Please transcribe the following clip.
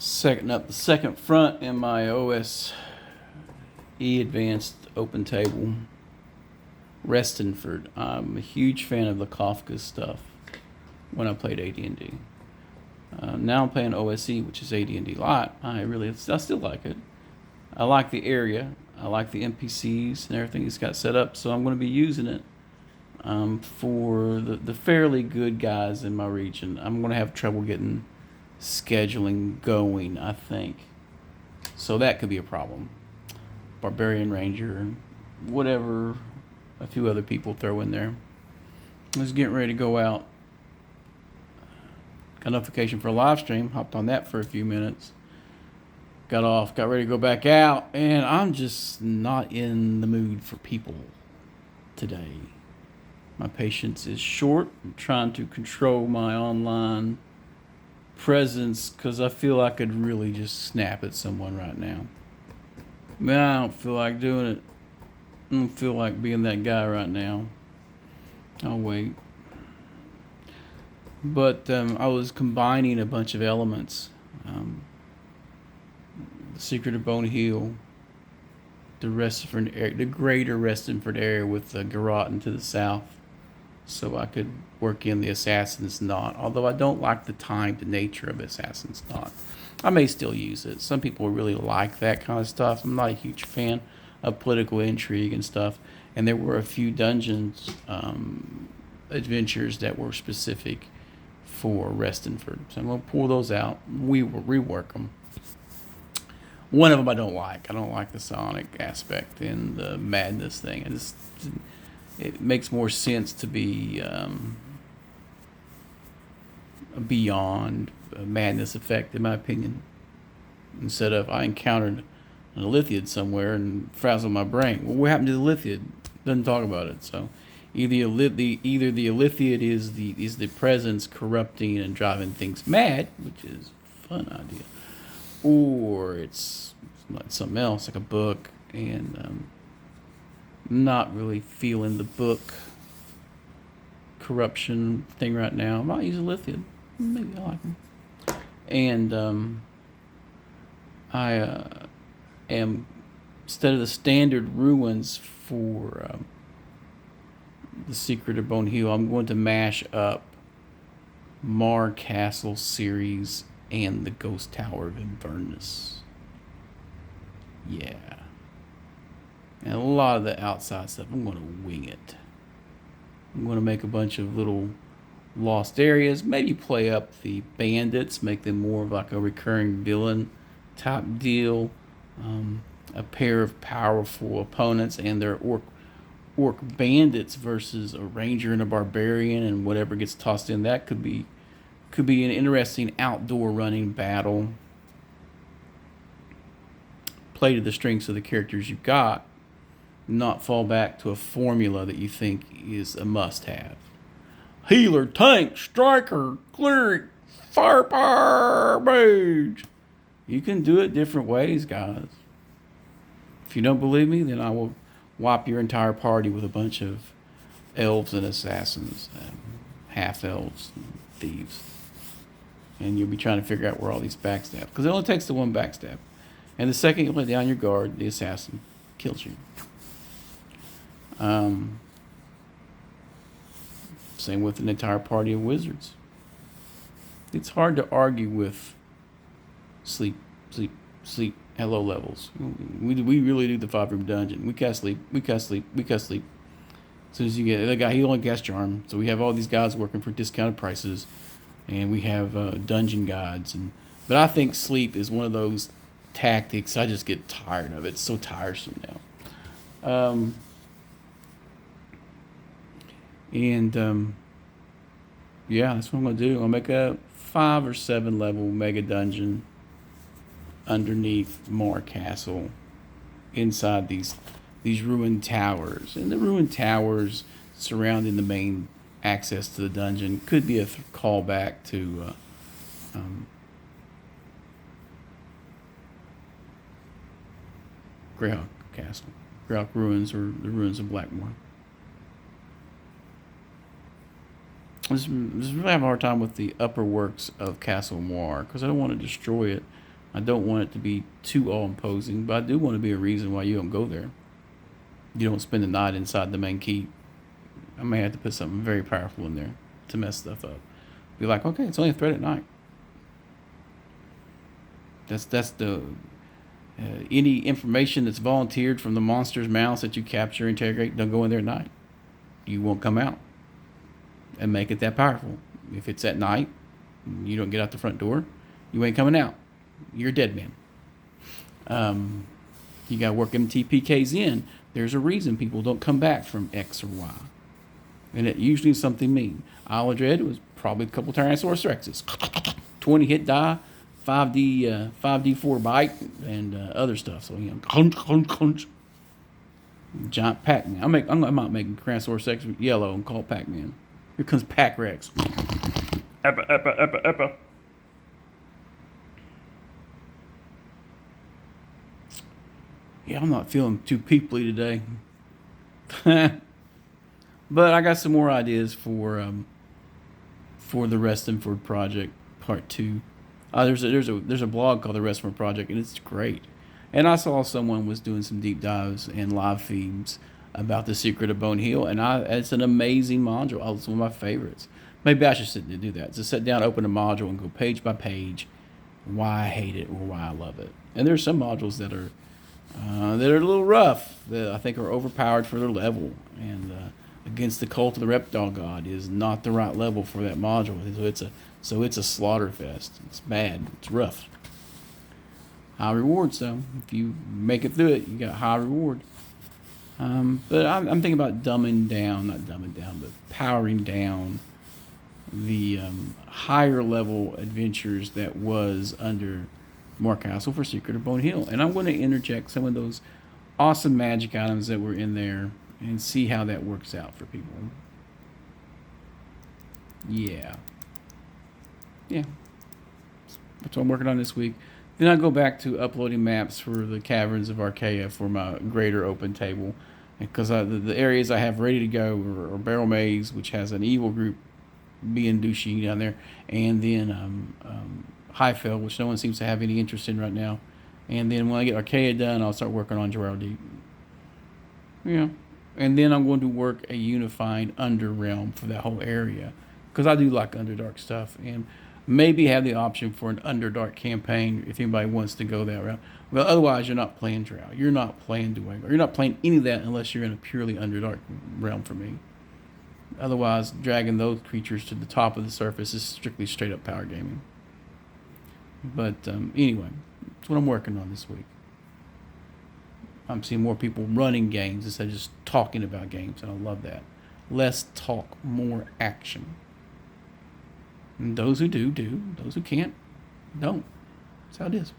Setting up the second front in my OSE Advanced Open Table. Restonford. I'm a huge fan of the Kafka stuff when I played AD&D. Now I'm playing OSE, which is AD&D Light. I still like it. I like the area. I like the NPCs and everything it's got set up, so I'm going to be using it for the fairly good guys in my region. I'm going to have trouble getting scheduling going, I think. So that could be a problem. Barbarian Ranger, whatever a few other people throw in there. I was getting ready to go out. Got notification for a live stream. Hopped on that for a few minutes. Got off, got ready to go back out, and I'm just not in the mood for people today. My patience is short. I'm trying to control my online presence because I feel I could really just snap at someone right now. Man, I don't feel like doing it. I don't feel like being that guy right now. I'll wait. But I was combining a bunch of elements. The Secret of Bone Hill, the greater Restonford area with Garrotten to the south, so I could work in the Assassin's Knot. Although I don't like the timed nature of Assassin's Knot, I may still use it. Some people really like that kind of stuff. I'm not a huge fan of political intrigue and stuff. And there were a few dungeons adventures that were specific for Restonford, so I'm gonna pull those out. We will rework them. One of them I don't like. I don't like the Sonic aspect and the madness thing. It makes more sense to be beyond a madness effect, in my opinion. Instead of I encountered an Illithid somewhere and frazzled my brain. Well, what happened to the Illithid? Doesn't talk about it. So either the Illithid is the presence corrupting and driving things mad, which is a fun idea, or it's like something else, like a book, and not really feeling the book corruption thing right now. I might use a Illithid. Maybe I like them. And I am, instead of the standard ruins for the Secret of Bone Hill, I'm going to mash up Mar Castle series and the Ghost Tower of Inverness. Yeah. And a lot of the outside stuff, I'm going to wing it. I'm going to make a bunch of little lost areas, maybe play up the bandits, make them more of like a recurring villain type deal. A pair of powerful opponents and their orc bandits versus a ranger and a barbarian, and whatever gets tossed in, that could be an interesting outdoor running battle. Play to the strengths of the characters you've got, not fall back to a formula that you think is a must-have. Healer, tank, striker, cleric, firepower, mage. You can do it different ways, guys. If you don't believe me, then I will wipe your entire party with a bunch of elves and assassins, half-elves, and thieves. And you'll be trying to figure out where all these backstab. Because it only takes the one backstab. And the second you let down your guard, the assassin kills you. Same with an entire party of wizards. It's hard to argue with sleep at low levels. We really do the 5-room dungeon. We cast sleep. As soon as you get the guy, he only casts charm. So we have all these guys working for discounted prices, and we have dungeon guides. But I think sleep is one of those tactics. I just get tired of it. It's so tiresome now. Yeah, that's what I'm gonna do. I'll make a 5 or 7 level mega dungeon underneath Mar Castle, inside these ruined towers. And the ruined towers surrounding the main access to the dungeon could be a callback to Greyhawk Castle, Greyhawk Ruins, or the ruins of Blackmore. I just really have a hard time with the upper works of Castle Moir because I don't want to destroy it. I don't want it to be too all-imposing, but I do want to be a reason why you don't go there. You don't spend the night inside the main keep. I may have to put something very powerful in there to mess stuff up. Be like, okay, it's only a threat at night. That's the any information that's volunteered from the monster's mouths that you capture, interrogate, don't go in there at night. You won't come out. And make it that powerful. If it's at night, you don't get out the front door, you ain't coming out. You're a dead man. You got to work MTPKs in. There's a reason people don't come back from X or Y. And it usually is something mean. Isle of Dread was probably a couple Tyrannosaurus Rexes. 20 hit die, 5d4 bite, and other stuff. So, crunch. Giant Pac-Man. I might make Tyrannosaurus Rex yellow and call it Pac-Man. Here comes Pac-Rex. Eppa. Yeah, I'm not feeling too peoply today. But I got some more ideas for the Restonford Project Part 2. There's a blog called the Restonford Project, and it's great. And I saw someone was doing some deep dives and live feeds about the Secret of Bone Hill, and it's an amazing module. It's one of my favorites. Maybe I should sit to do that. Just sit down, open a module, and go page by page why I hate it or why I love it. And there's some modules that are a little rough, that I think are overpowered for their level, and Against the Cult of the Reptile God is not the right level for that module. So it's a slaughter fest. It's bad. It's rough. High rewards though. If you make it through it, you got high reward. But I'm thinking about not dumbing down, but powering down the higher level adventures that was under Mark Castle for Secret of Bone Hill. And I'm going to interject some of those awesome magic items that were in there and see how that works out for people. Yeah. That's what I'm working on this week. Then I go back to uploading maps for the Caverns of Archaea for my greater open table. Because the areas I have ready to go are Barrel Maze, which has an evil group being douchey down there, and then Highfell, which no one seems to have any interest in right now. And then when I get Archaea done, I'll start working on Geraldi. Yeah. And then I'm going to work a unified Underrealm for that whole area. Because I do like Underdark stuff. And maybe have the option for an Underdark campaign if anybody wants to go that route. Well, otherwise, you're not playing Drow. You're not playing Dwayne. You're not playing any of that unless you're in a purely Underdark realm for me. Otherwise, dragging those creatures to the top of the surface is strictly straight up power gaming. But anyway, that's what I'm working on this week. I'm seeing more people running games instead of just talking about games, and I love that. Less talk, more action. And those who do. Those who can't, don't. That's how it is.